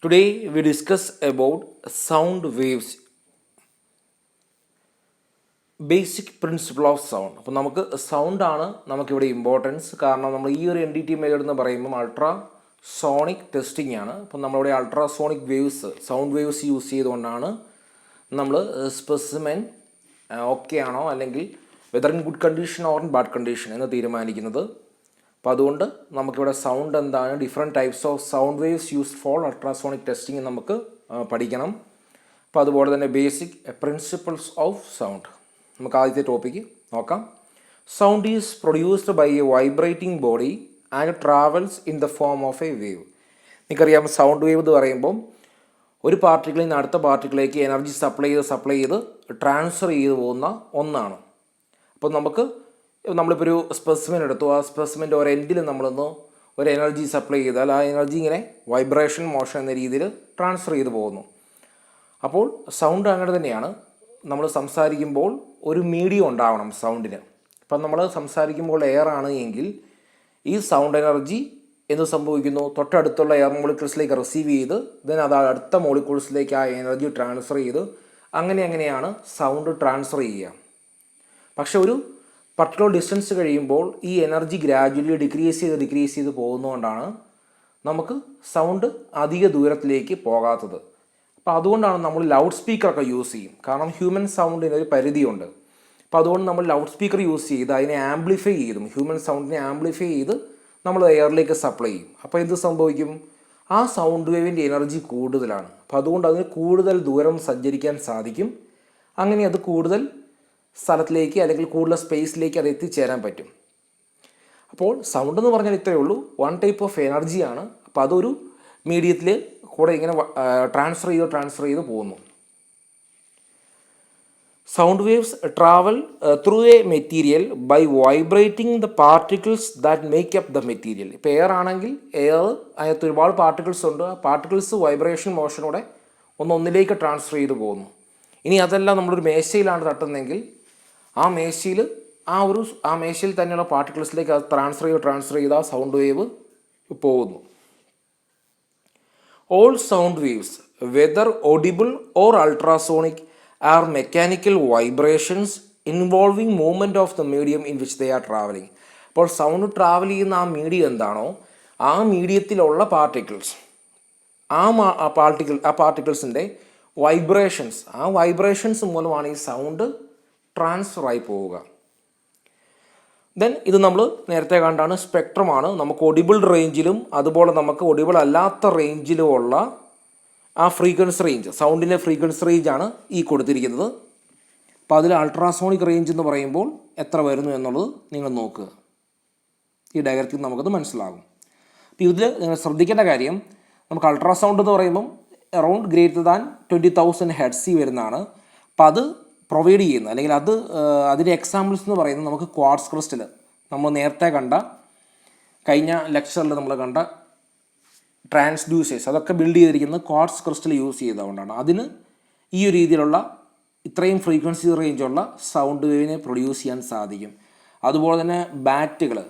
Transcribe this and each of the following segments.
Today we discuss about sound waves, basic principle of sound. അപ്പോൾ നമുക്ക് സൗണ്ടാണ് നമുക്കിവിടെ ഇമ്പോർട്ടൻസ്. കാരണം നമ്മൾ ഈ ഒരു NDT മെത്തേഡ് എന്ന് പറയുമ്പോൾ അൾട്രാ സോണിക് ടെസ്റ്റിംഗ് ആണ്. അപ്പം നമ്മളിവിടെ ultrasonic waves, sound waves use ചെയ്തുകൊണ്ടാണ് നമ്മൾ സ്പെസിമെൻ ഓക്കെ ആണോ അല്ലെങ്കിൽ whether in good condition or in bad condition എന്ന് തീരുമാനിക്കുന്നത്. അപ്പോൾ അതുകൊണ്ട് നമുക്കിവിടെ സൗണ്ട് എന്താണ്, different types of sound waves used for ultrasonic testing നമുക്ക് പഠിക്കണം. അപ്പോൾ അതുപോലെ തന്നെ ബേസിക് പ്രിൻസിപ്പിൾസ് ഓഫ് സൗണ്ട്. നമുക്ക് ആദ്യത്തെ ടോപ്പിക്ക് നോക്കാം. Sound is produced by a vibrating body and travels in the form of a wave. നിങ്ങൾക്കറിയാം സൗണ്ട് വേവ് എന്ന് പറയുമ്പം ഒരു പാർട്ടിക്കിളിൽ നിന്ന് അടുത്ത പാർട്ടിക്കിളിലേക്ക് എനർജി സപ്ലൈ ചെയ്ത് ട്രാൻസ്ഫർ ചെയ്ത് പോകുന്ന ഒന്നാണ്. അപ്പോൾ നമ്മളിപ്പോൾ ഒരു സ്പെസിമെൻ എടുത്തു, ആ സ്പെസിമെൻ്റെ ഒരു എൻഡിൽ നമ്മളൊന്ന് ഒരു എനർജി സപ്ലൈ ചെയ്താൽ ആ എനർജി ഇങ്ങനെ വൈബ്രേഷൻ മോഷൻ എന്ന രീതിയിൽ ട്രാൻസ്ഫർ ചെയ്ത് പോകുന്നു. അപ്പോൾ സൗണ്ട് അങ്ങനെ തന്നെയാണ്. നമ്മൾ സംസാരിക്കുമ്പോൾ ഒരു മീഡിയം ഉണ്ടാവണം സൗണ്ടിന്. ഇപ്പം നമ്മൾ സംസാരിക്കുമ്പോൾ എയർ ആണ് എങ്കിൽ ഈ സൗണ്ട് എനർജി എന്ത് സംഭവിക്കുന്നു, തൊട്ടടുത്തുള്ള എയർ മോളിക്യൂൾസിലേക്ക് റിസീവ് ചെയ്ത് ദെൻ അത് അടുത്ത മോളിക്യൂൾസിലേക്ക് ആ എനർജി ട്രാൻസ്ഫർ ചെയ്ത് അങ്ങനെയാണ് സൗണ്ട് ട്രാൻസ്ഫർ ചെയ്യുക. പക്ഷെ ഒരു പർട്ടിക്കുലർ ഡിസ്റ്റൻസ് കഴിയുമ്പോൾ ഈ എനർജി ഗ്രാജുവലി ഡിക്രീസ് ചെയ്ത് പോകുന്നതുകൊണ്ടാണ് നമുക്ക് സൗണ്ട് അധിക ദൂരത്തിലേക്ക് പോകാത്തത്. അപ്പോൾ അതുകൊണ്ടാണ് നമ്മൾ ലൗഡ് സ്പീക്കറൊക്കെ യൂസ് ചെയ്യും. കാരണം ഹ്യൂമൻ സൗണ്ടിന് ഒരു പരിധിയുണ്ട്. അപ്പോൾ അതുകൊണ്ട് നമ്മൾ ലൗഡ് സ്പീക്കർ യൂസ് ചെയ്ത് അതിനെ ആംപ്ലിഫൈ ചെയ്തും ഹ്യൂമൻ സൗണ്ടിനെ ആംപ്ലിഫൈ ചെയ്ത് നമ്മൾ എയറിലേക്ക് സപ്ലൈ ചെയ്യും. അപ്പോൾ എന്ത് സംഭവിക്കും, ആ സൗണ്ട് വേവിൻ്റെ എനർജി കൂടുതലാണ്. അപ്പോൾ അതുകൊണ്ട് അതിന് കൂടുതൽ ദൂരം സഞ്ചരിക്കാൻ സാധിക്കും. അങ്ങനെ അത് കൂടുതൽ സ്ഥലത്തിലേക്ക് അല്ലെങ്കിൽ കൂടുതൽ സ്പേസിലേക്ക് അത് എത്തിച്ചേരാൻ പറ്റും. അപ്പോൾ സൗണ്ട് എന്ന് പറഞ്ഞാൽ ഇത്രയേ ഉള്ളൂ, വൺ ടൈപ്പ് ഓഫ് എനർജിയാണ്. അപ്പോൾ അതൊരു മീഡിയത്തിൽ കൂടെ ഇങ്ങനെ ട്രാൻസ്ഫർ ചെയ്ത് പോകുന്നു. Sound waves travel through a material by vibrating the particles that make up the material. ഇപ്പോൾ എയർ ആണെങ്കിൽ അതിനകത്ത് ഒരുപാട് പാർട്ടിക്കിൾസ് ഉണ്ട്. ആ പാർട്ടിക്കിൾസ് വൈബ്രേഷൻ മോഷനോടെ ഒന്നിലേക്ക് ട്രാൻസ്ഫർ ചെയ്ത് പോകുന്നു. ഇനി അതെല്ലാം നമ്മളൊരു മേശയിലാണ് തട്ടുന്നതെങ്കിൽ ആ മേശയിൽ തന്നെയുള്ള പാർട്ടിക്കിൾസിലേക്ക് അത് ട്രാൻസ്ഫർ ചെയ്ത് ആ സൗണ്ട് വേവ് പോകുന്നു. All sound waves whether audible or ultrasonic are mechanical vibrations involving movement of the medium in which they are travelling. അപ്പോൾ സൗണ്ട് ട്രാവൽ ചെയ്യുന്ന ആ മീഡിയം എന്താണോ ആ മീഡിയത്തിലുള്ള പാർട്ടിക്കിൾസ്, ആ പാർട്ടിക്കിൾസിൻ്റെ വൈബ്രേഷൻസ്, ആ വൈബ്രേഷൻസ് മൂലമാണ് ഈ സൗണ്ട് ട്രാൻസ്ഫർ ആയി പോവുക. ദെൻ ഇത് നമ്മൾ നേരത്തെ കണ്ടാണ് സ്പെക്ട്രമാണ്. നമുക്ക് ഒഡിബിൾ റേഞ്ചിലും അതുപോലെ നമുക്ക് ഒഡിബിൾ അല്ലാത്ത റേഞ്ചിലുമുള്ള ആ ഫ്രീക്വൻസി റേഞ്ച്, സൗണ്ടിൻ്റെ ഫ്രീക്വൻസി റേഞ്ചാണ് ഈ കൊടുത്തിരിക്കുന്നത്. അപ്പോൾ അതിൽ അൾട്രാസോണിക് റേഞ്ച് എന്ന് പറയുമ്പോൾ എത്ര വരുന്നു എന്നുള്ളത് നിങ്ങൾ നോക്കുക. ഈ ഡയഗ്രത്തിൽ നമുക്കത് മനസ്സിലാകും. അപ്പോൾ ഇതിൽ നിങ്ങൾ ശ്രദ്ധിക്കേണ്ട കാര്യം, നമുക്ക് അൾട്രാസൗണ്ട് എന്ന് പറയുമ്പം അറൗണ്ട് ഗ്രേറ്റർ ദാൻ 20,000 ഹെർട്സ് വരുന്നതാണ്. അപ്പോൾ അത് പ്രൊവൈഡ് ചെയ്യുന്നത് അല്ലെങ്കിൽ അതിൻ്റെ എക്സാമ്പിൾസ് എന്ന് പറയുന്നത് നമുക്ക് ക്വാർട്സ് ക്രിസ്റ്റൽ, നമ്മൾ നേരത്തെ കണ്ട കഴിഞ്ഞ ലെക്ചറിൽ നമ്മൾ കണ്ട ട്രാൻസ്ഡ്യൂസേഴ്സ്, അതൊക്കെ ബിൽഡ് ചെയ്തിരിക്കുന്നത് ക്വാർട്സ് ക്രിസ്റ്റൽ യൂസ് ചെയ്തുകൊണ്ടാണ്. അതിന് ഈ ഒരു രീതിയിലുള്ള ഇത്രയും ഫ്രീക്വൻസി റേഞ്ചുള്ള സൗണ്ട് വേവിനെ പ്രൊഡ്യൂസ് ചെയ്യാൻ സാധിക്കും. അതുപോലെ തന്നെ ബാറ്റുകൾ,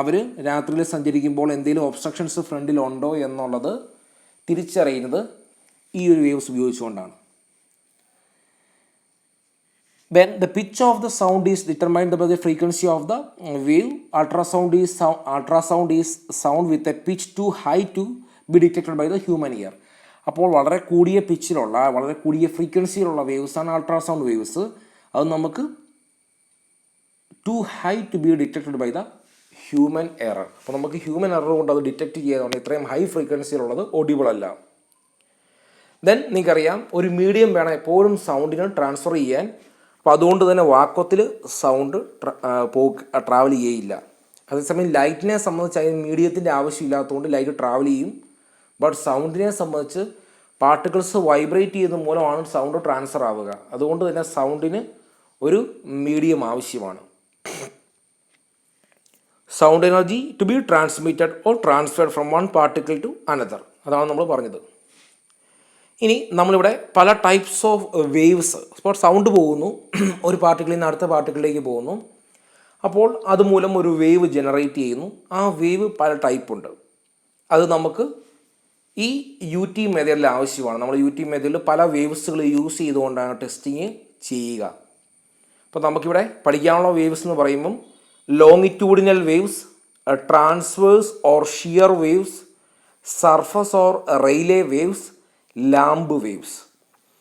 അവർ രാത്രിയിൽ സഞ്ചരിക്കുമ്പോൾ എന്തെങ്കിലും ഒബ്സ്ട്രക്ഷൻസ് ഫ്രണ്ടിലുണ്ടോ എന്നുള്ളത് തിരിച്ചറിയുന്നത് ഈ ഒരു വേവ്സ് ഉപയോഗിച്ചുകൊണ്ടാണ്. When the pitch of the sound is determined by the frequency of the wave, ultrasound is sound with a pitch too high to be detected by the human ear. അപ്പോൾ വളരെ കൂടിയ പിച്ചിലുള്ള, വളരെ കൂടിയ ഫ്രീക്വൻസിയിലുള്ള വേവ്സാണ് അൾട്രാസൗണ്ട് വേവ്സ്. അത് നമുക്ക് too high to be detected by the human error. അപ്പോൾ നമുക്ക് human error കൊണ്ട് അത് ഡിറ്റക്റ്റ് ചെയ്യാതെ ഇത്രയും ഹൈ ഫ്രീക്വൻസിയിലുള്ളത് ഓഡിബിൾ അല്ല. ദെൻ നിങ്ങൾക്കറിയാം ഒരു മീഡിയം വേണം എപ്പോഴും സൗണ്ടിന് ട്രാൻസ്ഫർ ചെയ്യാൻ. അപ്പോൾ അതുകൊണ്ട് തന്നെ വാക്വത്തിൽ സൗണ്ട് ട്രാവൽ ചെയ്യില്ല. അതേസമയം ലൈറ്റിനെ സംബന്ധിച്ച് അതിന് മീഡിയത്തിൻ്റെ ആവശ്യമില്ലാത്തതുകൊണ്ട് ലൈറ്റ് ട്രാവൽ ചെയ്യും. ബട്ട് സൗണ്ടിനെ സംബന്ധിച്ച് പാർട്ടിക്കിൾസ് വൈബ്രേറ്റ് ചെയ്യുന്നത് മൂലമാണ് സൗണ്ട് ട്രാൻസ്ഫർ ആവുക. അതുകൊണ്ട് തന്നെ സൗണ്ടിന് ഒരു മീഡിയം ആവശ്യമാണ്. Sound energy to be transmitted or transferred from one particle to another, അതാണ് നമ്മൾ പറഞ്ഞത്. ഇനി നമ്മളിവിടെ പല ടൈപ്സ് ഓഫ് വേവ്സ്, ഇപ്പോൾ സൗണ്ട് പോകുന്നു, ഒരു പാർട്ടിക്കിളിൽ നിന്ന് അടുത്ത പാർട്ടിക്കിളിലേക്ക് പോകുന്നു. അപ്പോൾ അതുമൂലം ഒരു വേവ് ജനറേറ്റ് ചെയ്യുന്നു. ആ വേവ് പല ടൈപ്പുണ്ട്. അത് നമുക്ക് ഈ യു ടി മെത്തേഡിൽ ആവശ്യമാണ്. നമ്മൾ യു ടി മെത്തേഡിൽ പല വേവ്സുകൾ യൂസ് ചെയ്തുകൊണ്ടാണ് ടെസ്റ്റിങ് ചെയ്യുക. അപ്പോൾ നമുക്കിവിടെ പഠിക്കാനുള്ള വേവ്സ് എന്ന് പറയുമ്പം longitudinal waves, transverse or shear waves, surface or Rayleigh waves, Lamb waves.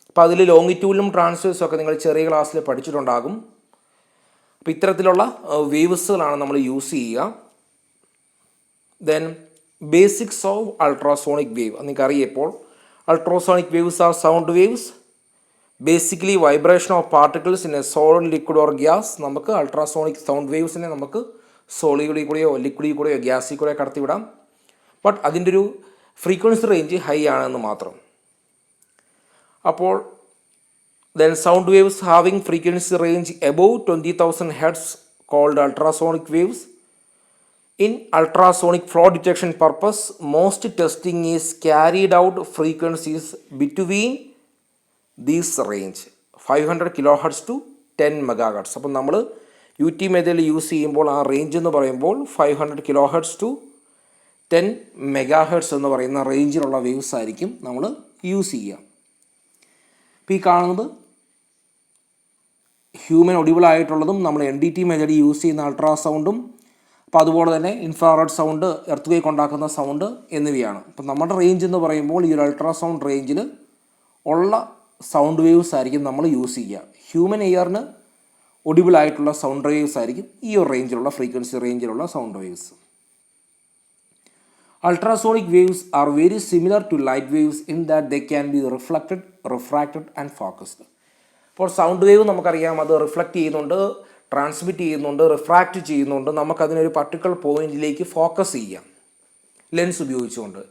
അപ്പോൾ അതിൽ ലോങ്ങിറ്റ്യൂഡിലും ട്രാൻസ്വേഴ്സും ഒക്കെ നിങ്ങൾ ചെറിയ ക്ലാസ്സിൽ പഠിച്ചിട്ടുണ്ടാകും. അപ്പോൾ ഇത്തരത്തിലുള്ള വേവ്സുകളാണ് നമ്മൾ യൂസ് ചെയ്യുക. Then basics of ultrasonic wave നിങ്ങൾക്ക് അറിയപ്പോൾ ultrasonic waves are sound waves, basically vibration of particles in a solid, liquid or gas. നമുക്ക് അൾട്രാസോണിക് സൗണ്ട് വേവ്സിനെ നമുക്ക് സോളിഡിൽ കൂടെയോ ലിക്വിഡിൽ കൂടെയോ ഗ്യാസിൽ കൂടെയോ കടത്തിവിടാം. ബട്ട് അതിൻ്റെ ഒരു ഫ്രീക്വൻസി റേഞ്ച് ഹൈ ആണെന്ന് മാത്രം. അപ്പോൾ then sound waves having frequency range above 20,000 hertz called ultrasonic waves. In ultrasonic flow detection purpose, most testing is carried out frequencies between this range 500 kilohertz to 10 megahertz. അപ്പോൾ നമ്മൾ U T മെത്തേഡിൽ use ചെയ്യുമ്പോൾ ആ range എന്ന് പറയുമ്പോൾ 500 kilohertz to 10 megahertz എന്ന് പറയുന്ന റേഞ്ചിലുള്ള waves ആയിരിക്കും നമ്മൾ യൂസ് ചെയ്യുക. ഇപ്പോൾ ഈ കാണുന്നത് ഹ്യൂമൻ ഒഡിബിൾ ആയിട്ടുള്ളതും നമ്മൾ N D T method use ചെയ്യുന്ന അൾട്രാസൗണ്ടും, അപ്പോൾ അതുപോലെ തന്നെ ഇൻഫ്രാറെഡ് സൗണ്ട്, എർത്ത് വേക്ക് ഉണ്ടാക്കുന്ന സൗണ്ട് എന്നിവയാണ്. അപ്പം നമ്മുടെ റേഞ്ച് എന്ന് പറയുമ്പോൾ ഈ ഒരു അൾട്രാസൗണ്ട് റേഞ്ചിൽ ഉള്ള സൗണ്ട് വേവ്സ് ആയിരിക്കും നമ്മൾ യൂസ് ചെയ്യുക. ഹ്യൂമൻ ഇയറിന് ഒഡിബിൾ ആയിട്ടുള്ള സൗണ്ട് വേവ്സ് ആയിരിക്കും ഈ ഒരു റേഞ്ചിലുള്ള ഫ്രീക്വൻസി റേഞ്ചിലുള്ള sound waves. Ultrasonic waves are very similar to light waves in that they can be reflected, refracted and focused. അപ്പോൾ സൗണ്ട് വേവ് നമുക്കറിയാം, അത് റിഫ്ലക്റ്റ് ചെയ്യുന്നുണ്ട്, ട്രാൻസ്മിറ്റ് ചെയ്യുന്നുണ്ട്, റിഫ്രാക്റ്റ് ചെയ്യുന്നുണ്ട്. നമുക്കതിനൊരു പർട്ടിക്കുലർ പോയിന്റിലേക്ക് ഫോക്കസ് ചെയ്യാം ലെൻസ് ഉപയോഗിച്ചുകൊണ്ട്.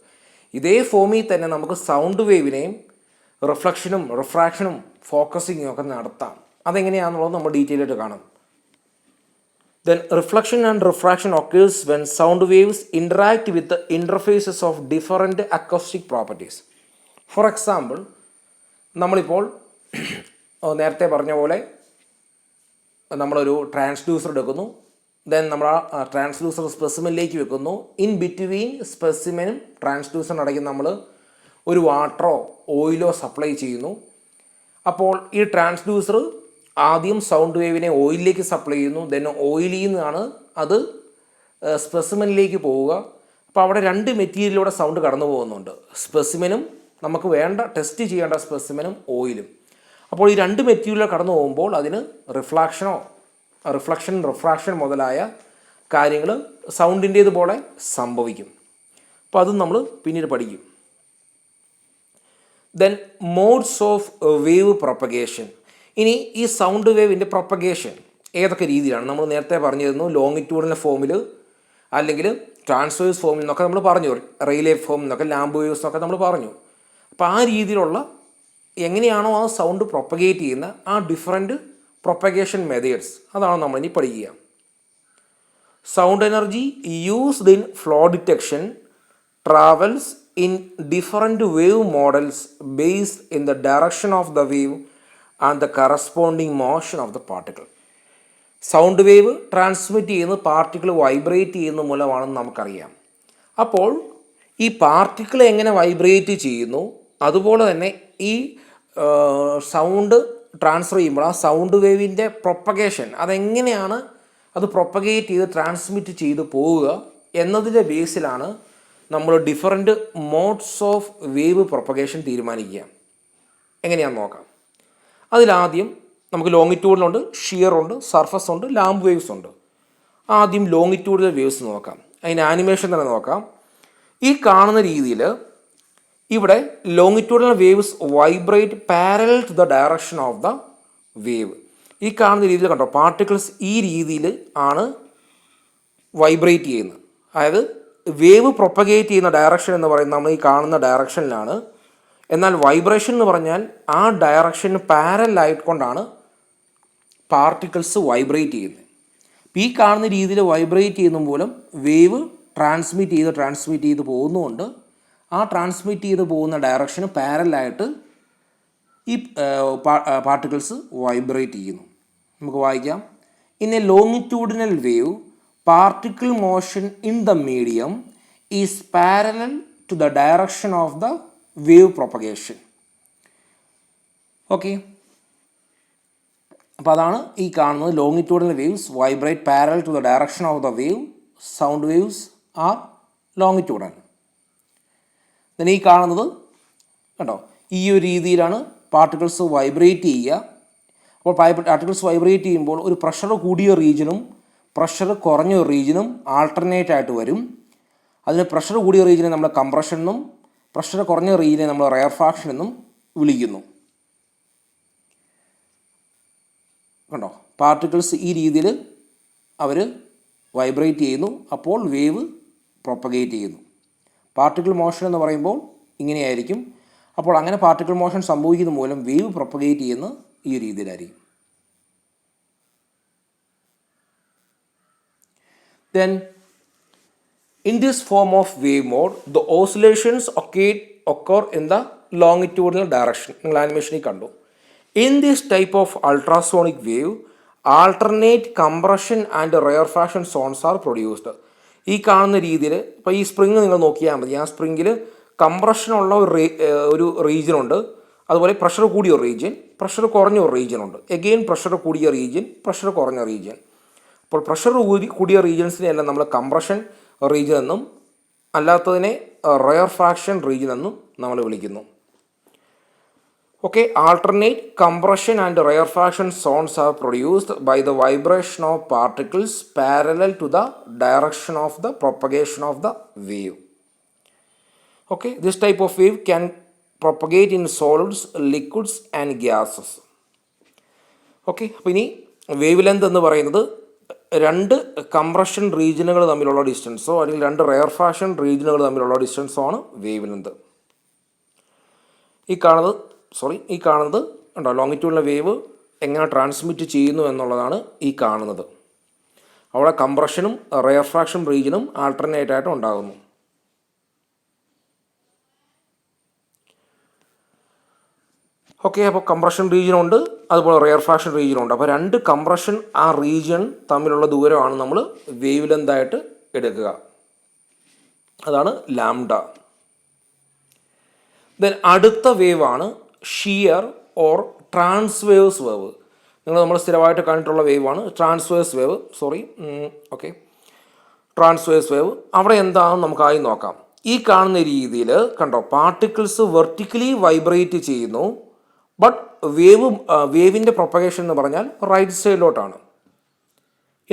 ഇതേ ഫോമിൽ തന്നെ നമുക്ക് സൗണ്ട് വേവിനെയും റിഫ്ലക്ഷനും റിഫ്രാക്ഷനും ഫോക്കസിങ്ങും ഒക്കെ നടത്താം. അതെങ്ങനെയാണെന്നുള്ളത് നമ്മൾ ഡീറ്റെയിൽ ആയിട്ട് കാണാം. Then reflection and refraction occurs when sound waves interact with interfaces of different acoustic properties. For example, നമ്മളിപ്പോൾ നേരത്തെ പറഞ്ഞ പോലെ നമ്മളൊരു ട്രാൻസ്ഡ്യൂസർ എടുക്കുന്നു. ദെൻ നമ്മൾ ആ ട്രാൻസ്ഡ്യൂസർ സ്പെസിമെനിലേക്ക് വെക്കുന്നു. ഇൻ ബിറ്റ്വീൻ സ്പെസിമെനും ട്രാൻസ്ഡ്യൂസറിന് ഇടയ്ക്ക് നമ്മൾ ഒരു വാട്ടറോ ഓയിലോ സപ്ലൈ ചെയ്യുന്നു. അപ്പോൾ ഈ ട്രാൻസ്ഡ്യൂസർ ആദ്യം സൗണ്ട് വേവിനെ ഓയിലിലേക്ക് സപ്ലൈ ചെയ്യുന്നു. ദെൻ ഓയിലിൽ നിന്നാണ് അത് സ്പെസിമെനിലേക്ക് പോവുക. അപ്പോൾ അവിടെ രണ്ട് മെറ്റീരിയലിലൂടെ സൗണ്ട് കടന്നു പോകുന്നുണ്ട്. സ്പെസിമെനും നമുക്ക് വേണ്ട ടെസ്റ്റ് ചെയ്യേണ്ട സ്പെസിമെനും ഓയിലും. അപ്പോൾ ഈ രണ്ട് മെറ്റീരിയൽ കടന്നു പോകുമ്പോൾ അതിന് റിഫ്രാക്ഷൻ മുതലായ കാര്യങ്ങൾ സൗണ്ടിൻ്റേതുപോലെ സംഭവിക്കും. അപ്പോൾ അതും നമ്മൾ പിന്നീട് പഠിക്കും. Then modes of wave propagation. ഇനി ഈ സൗണ്ട് വേവിൻ്റെ പ്രൊപ്പഗേഷൻ ഏതൊക്കെ രീതിയിലാണ്? നമ്മൾ നേരത്തെ പറഞ്ഞിരുന്നു ലോങ്ങിറ്റ്യൂഡിനൽ ഫോമിൽ അല്ലെങ്കിൽ ട്രാൻസ്വേഴ്സ് ഫോമിൽ നിന്നൊക്കെ നമ്മൾ പറഞ്ഞു, റെയിലേ ഫോമിൽ നിന്നൊക്കെ, ലാംബ് വേവ്സ് എന്നൊക്കെ നമ്മൾ പറഞ്ഞു. അപ്പോൾ ആ രീതിയിലുള്ള എങ്ങനെയാണോ ആ സൗണ്ട് പ്രൊപ്പഗേറ്റ് ചെയ്യുന്ന ആ ഡിഫറെൻറ്റ് പ്രൊപ്പഗേഷൻ മെത്തേഡ്സ് അതാണ് നമ്മളിനി പഠിക്കുക. Sound energy used in flow detection travels in different wave models based in the direction of the wave and the corresponding motion of the particle. Sound wave transmit ചെയ്യുന്നത് particle vibrate ചെയ്യുന്ന മൂലമാണെന്ന് നമുക്കറിയാം. അപ്പോൾ ഈ particle എങ്ങനെ vibrate ചെയ്യുന്നു, അതുപോലെ തന്നെ ഈ സൗണ്ട് ട്രാൻസ്ഫർ ചെയ്യുമ്പോൾ ആ സൗണ്ട് വേവിൻ്റെ പ്രൊപ്പഗേഷൻ അതെങ്ങനെയാണ് അത് പ്രൊപ്പഗേറ്റ് ചെയ്ത് ട്രാൻസ്മിറ്റ് ചെയ്ത് പോവുക എന്നതിൻ്റെ ബേസിലാണ് നമ്മൾ different modes of wave propagation തീരുമാനിക്കുക. എങ്ങനെയാണെന്ന് നോക്കാം. അതിലാദ്യം നമുക്ക് ലോങ്ങിറ്റ്യൂഡിലുണ്ട്, ഷിയറുണ്ട്, സർഫസ് ഉണ്ട്, ലാംബ് വേവ്സ് ഉണ്ട്. ആദ്യം ലോങ്ങിറ്റ്യൂഡിനൽ വേവ്സ് നോക്കാം. അതിൻ്റെ ആനിമേഷൻ തന്നെ നോക്കാം. ഈ കാണുന്ന രീതിയിൽ ഇവിടെ longitudinal waves vibrate parallel to the direction of the wave. ഈ കാണുന്ന രീതിയിൽ കണ്ടോ, പാർട്ടിക്കിൾസ് ഈ രീതിയിൽ ആണ് വൈബ്രേറ്റ് ചെയ്യുന്നത്. അതായത് വേവ് പ്രൊപ്പഗേറ്റ് ചെയ്യുന്ന ഡയറക്ഷൻ എന്ന് പറയുന്നത് നമ്മൾ ഈ കാണുന്ന ഡയറക്ഷനിലാണ്. എന്നാൽ വൈബ്രേഷൻ എന്ന് പറഞ്ഞാൽ ആ ഡയറക്ഷന് പാരലായിക്കൊണ്ടാണ് പാർട്ടിക്കിൾസ് വൈബ്രേറ്റ് ചെയ്യുന്നത്. ഈ കാണുന്ന രീതിയിൽ വൈബ്രേറ്റ് ചെയ്യുന്ന മൂലം വേവ് ട്രാൻസ്മിറ്റ് ചെയ്ത് പോകുന്നതുകൊണ്ട് ആ ട്രാൻസ്മിറ്റ് ചെയ്ത് പോകുന്ന ഡയറക്ഷന് പാരലായിട്ട് ഈ പാർട്ടിക്കിൾസ് വൈബ്രേറ്റ് ചെയ്യുന്നു. നമുക്ക് വായിക്കാം. In a longitudinal wave particle motion in the medium is parallel to the direction of the wave propagation. Okay, അപ്പോൾ അതാണ് ഈ കാണുന്നത്. Longitudinal waves vibrate parallel to the direction of the wave. Sound waves are longitudinal. then ഈ കാണുന്നത് കണ്ടോ, ഈ ഒരു രീതിയിലാണ് പാർട്ടിക്കിൾസ് വൈബ്രേറ്റ് ചെയ്യുക. അപ്പോൾ പാർട്ടിക്കിൾസ് വൈബ്രേറ്റ് ചെയ്യുമ്പോൾ ഒരു പ്രഷർ കൂടിയ റീജിയനും പ്രഷർ കുറഞ്ഞ റീജിയനും ആൾട്ടർനേറ്റ് ആയിട്ട് വരും. അതിന് പ്രഷർ കൂടിയ റീജിയനെ നമ്മൾ കംപ്രഷൻ എന്നും പ്രഷർ കുറഞ്ഞ റീജിയനെ നമ്മൾ റെയർഫാക്ഷൻ എന്നും വിളിക്കുന്നു. കണ്ടോ, പാർട്ടിക്കിൾസ് ഈ രീതിയിൽ അവർ വൈബ്രേറ്റ് ചെയ്യുന്നു, അപ്പോൾ വേവ് പ്രൊപ്പഗേറ്റ് ചെയ്യുന്നു. പാർട്ടിക്കിൾ മോഷൻ എന്ന് പറയുമ്പോൾ ഇങ്ങനെയായിരിക്കും. അപ്പോൾ അങ്ങനെ പാർട്ടിക്കിൾ മോഷൻ സംഭവിക്കുന്ന മൂലം വേവ് പ്രൊപ്പഗേറ്റ് ചെയ്യുന്ന ഈ രീതിയിലായിരിക്കും. Then in this form of wave mode, the oscillations occur in the longitudinal direction. നിങ്ങൾ ആനിമേഷനിൽ കണ്ടു. In this type of ultrasonic wave, alternate compression and rarefaction zones are produced. ഈ കാണുന്ന രീതിയിൽ ഇപ്പോൾ ഈ സ്പ്രിങ് നിങ്ങൾ നോക്കിയാൽ മതി. ആ സ്പ്രിങ്ങിൽ കംപ്രഷനുള്ള ഒരു റീജിയൻ ഉണ്ട്, അതുപോലെ പ്രഷർ കൂടിയ ഒരു റീജിയൻ, പ്രഷർ കുറഞ്ഞ ഒരു റീജിയൻ ഉണ്ട്. എഗെയിൻ പ്രഷർ കൂടിയ റീജിയൻ, പ്രഷർ കുറഞ്ഞ റീജിയൻ. അപ്പോൾ പ്രഷർ കൂടിയ റീജിയൻസിനെ എല്ലാം നമ്മൾ കംപ്രഷൻ റീജിയൻ എന്നും അല്ലാത്തതിനെ റെയർഫാക്ഷൻ റീജിയൻ എന്നും നമ്മൾ വിളിക്കുന്നു. Okay, alternate compression and rarefaction zones are produced by the vibration of particles parallel to the direction of the propagation of the wave. Okay, this type of wave can propagate in solids, liquids and gases. Okay, അപ്പോൾ ഇനി wave length എന്ന് പറയുന്നത് രണ്ട് compression റീജിയനുകൾ തമ്മിലുള്ള ഡിസ്റ്റൻസോ അല്ലെങ്കിൽ രണ്ട് റെയർഫാക്ഷൻ റീജിയനുകൾ തമ്മിലുള്ള ഡിസ്റ്റൻസോ ആണ് വേവ് ലെന്ത്. ഈ കാണുന്നത് ഉണ്ടോ, ലോങ്ങിറ്റ്യൂഡിലെ വേവ് എങ്ങനെ ട്രാൻസ്മിറ്റ് ചെയ്യുന്നു എന്നുള്ളതാണ് ഈ കാണുന്നത്. അവിടെ കംപ്രഷനും റെയർഫാക്ഷൻ റീജിയനും ആൾട്ടർനേറ്റ് ആയിട്ട് ഉണ്ടാകുന്നു. ഓക്കെ, അപ്പോൾ കംപ്രഷൻ റീജിയൻ ഉണ്ട്, അതുപോലെ റെയർഫാക്ഷൻ റീജിയൻ ഉണ്ട്. അപ്പോൾ രണ്ട് കംപ്രഷൻ ആ റീജിയൻ തമ്മിലുള്ള ദൂരമാണ് നമ്മൾ വേവ് ലെന്ത് ആയിട്ട് എടുക്കുക. അതാണ് ലാംഡ. ദെൻ അടുത്ത വേവാണ് ഷിയർ ഓർ ട്രാൻസ്വേഴ്സ് വേവ്. നമ്മൾ സ്ഥിരമായിട്ട് കണ്ടിട്ടുള്ള വേവാണ് ട്രാൻസ്വേഴ്സ് വേവ്. Transverse wave. അവിടെ എന്താണെന്ന് നമുക്കായി നോക്കാം. ഈ കാണുന്ന രീതിയിൽ കണ്ടോ, പാർട്ടിക്കിൾസ് വെർട്ടിക്കലി വൈബ്രേറ്റ് ചെയ്യുന്നു, ബട്ട് വേവിൻ്റെ പ്രൊപ്പഗേഷൻ എന്ന് പറഞ്ഞാൽ റൈറ്റ് സൈഡിലോട്ടാണ്.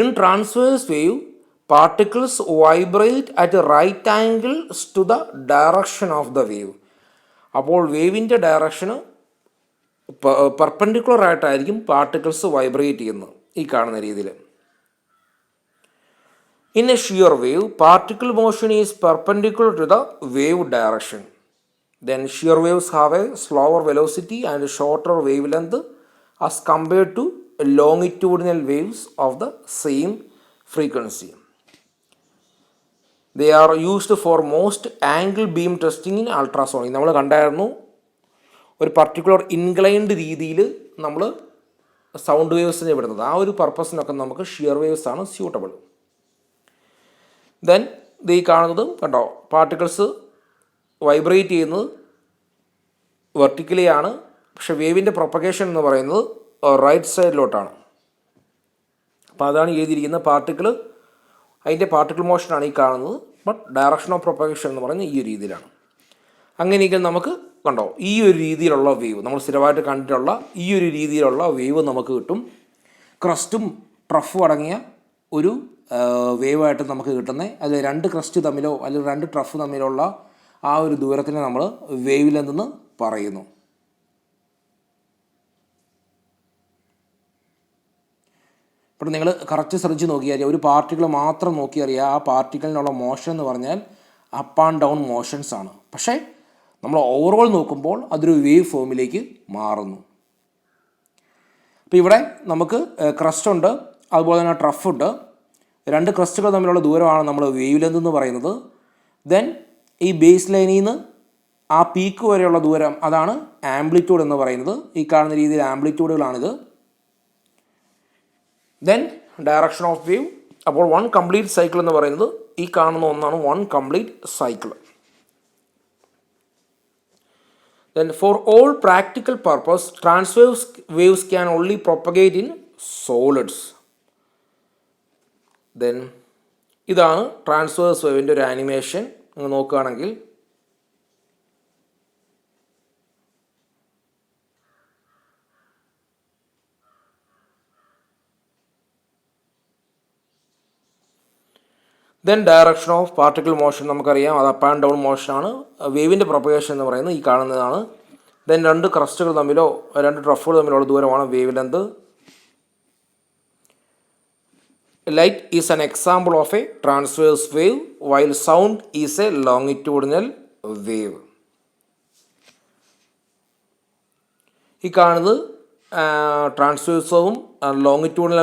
In transverse wave particles vibrate at right angles to the direction of the wave. അപ്പോൾ വേവിൻ്റെ ഡയറക്ഷന് പെർപെൻഡിക്കുലർ ആയിട്ടായിരിക്കും പാർട്ടിക്കിൾസ് വൈബ്രേറ്റ് ചെയ്യുന്നത് ഈ കാണുന്ന രീതിയിൽ. In a shear wave particle motion is perpendicular to the wave direction. Then shear waves have a slower velocity and a shorter wavelength as compared to longitudinal waves of the same frequency. They are used for most angle beam testing in ultrasonic. നമ്മൾ കണ്ടായിരുന്നു ഒരു particular inclined രീതിയിൽ നമ്മൾ sound waves വിടുന്നത്. ആ ഒരു പർപ്പസിനൊക്കെ നമുക്ക് shear waves ആണ് സ്യൂട്ടബിൾ. ദെൻ ഈ കാണുന്നത് കണ്ടോ, പാർട്ടിക്കിൾസ് വൈബ്രേറ്റ് ചെയ്യുന്നത് വെർട്ടിക്കലി ആണ്, പക്ഷെ വേവിൻ്റെ പ്രൊപ്പഗേഷൻ എന്ന് പറയുന്നത് റൈറ്റ് സൈഡിലോട്ടാണ്. അപ്പോൾ അതാണ് എഴുതിയിരിക്കുന്നത്. അതിൻ്റെ പാർട്ടിക്കിൾ മോഷനാണ് ഈ കാണുന്നത്, ബട്ട് ഡയറക്ഷൻ ഓഫ് പ്രൊപ്പഗേഷൻ എന്ന് പറയുന്നത് ഈ ഒരു രീതിയിലാണ്. അങ്ങനെയെങ്കിൽ നമുക്ക് കണ്ടോ, ഈ ഒരു രീതിയിലുള്ള വേവ് നമ്മൾ സ്ഥിരമായിട്ട് കണ്ടിട്ടുള്ള ഈ ഒരു രീതിയിലുള്ള വേവ് നമുക്ക് കിട്ടും. ക്രസ്റ്റും ട്രഫും അടങ്ങിയ ഒരു വേവായിട്ട് നമുക്ക് കിട്ടുന്നത്. അതിൽ രണ്ട് ക്രസ്റ്റ് തമ്മിലോ അല്ലെങ്കിൽ രണ്ട് ട്രഫ് തമ്മിലുള്ള ആ ഒരു ദൂരത്തിനെ നമ്മൾ വേവ് ലെന്ത് എന്ന് പറയുന്നു. ഇപ്പോൾ നിങ്ങൾ കറക്റ്റ് ശ്രദ്ധിച്ച് നോക്കിയാൽ ഒരു പാർട്ടിക്കിൾ മാത്രം നോക്കിയറിയാം ആ പാർട്ടിക്കിളിനുള്ള മോഷൻ എന്ന് പറഞ്ഞാൽ അപ്പ് ആൻഡ് ഡൗൺ മോഷൻസ് ആണ്. പക്ഷേ നമ്മൾ ഓവറോൾ നോക്കുമ്പോൾ അതൊരു വേവ് ഫോമിലേക്ക് മാറുന്നു. അപ്പോൾ ഇവിടെ നമുക്ക് ക്രസ്റ്റ് ഉണ്ട്, അതുപോലെ തന്നെ ട്രഫ് ഉണ്ട്. രണ്ട് ക്രസ്റ്റുകൾ തമ്മിലുള്ള ദൂരമാണ് നമ്മൾ വേവ് ലെന്ത് എന്ന് പറയുന്നത്. ദെൻ ഈ ബേസ് ലൈനിൽ നിന്ന് ആ പീക്ക് വരെയുള്ള ദൂരം അതാണ് ആംപ്ലിറ്റ്യൂഡ് എന്ന് പറയുന്നത്. ഈ കാണുന്ന രീതിയിൽ ആംപ്ലിറ്റ്യൂഡുകളാണിത്. Then direction of wave. അപ്പോൾ വൺ കംപ്ലീറ്റ് സൈക്കിൾ എന്ന് പറയുന്നത് ഈ കാണുന്ന ഒന്നാണ് one complete cycle. Then for all practical purpose, transverse waves can only propagate in solids. Then ഇതാണ് ട്രാൻസ്വേഴ്സ് വേവിൻ്റെ ഒരു ആനിമേഷൻ. നിങ്ങൾ നോക്കുകയാണെങ്കിൽ then direction of particle motion നമുക്കറിയാം, അത് അപ്പ് ആൻഡ് ഡൗൺ മോഷനാണ്. വേവിൻ്റെ പ്രൊപ്പഗേഷൻ എന്ന് പറയുന്നത് ഈ കാണുന്നതാണ്. ദെൻ രണ്ട് ക്രസ്റ്റുകൾ തമ്മിലോ രണ്ട് ട്രഫുകൾ തമ്മിലുള്ള ദൂരമാണ് wave length. Light is an example of a transverse wave, while sound is a longitudinal wave. ഈ കാണുന്നത് ട്രാൻസ്വേഴ്സും ലോങ്ങിറ്റ്യൂഡിനൽ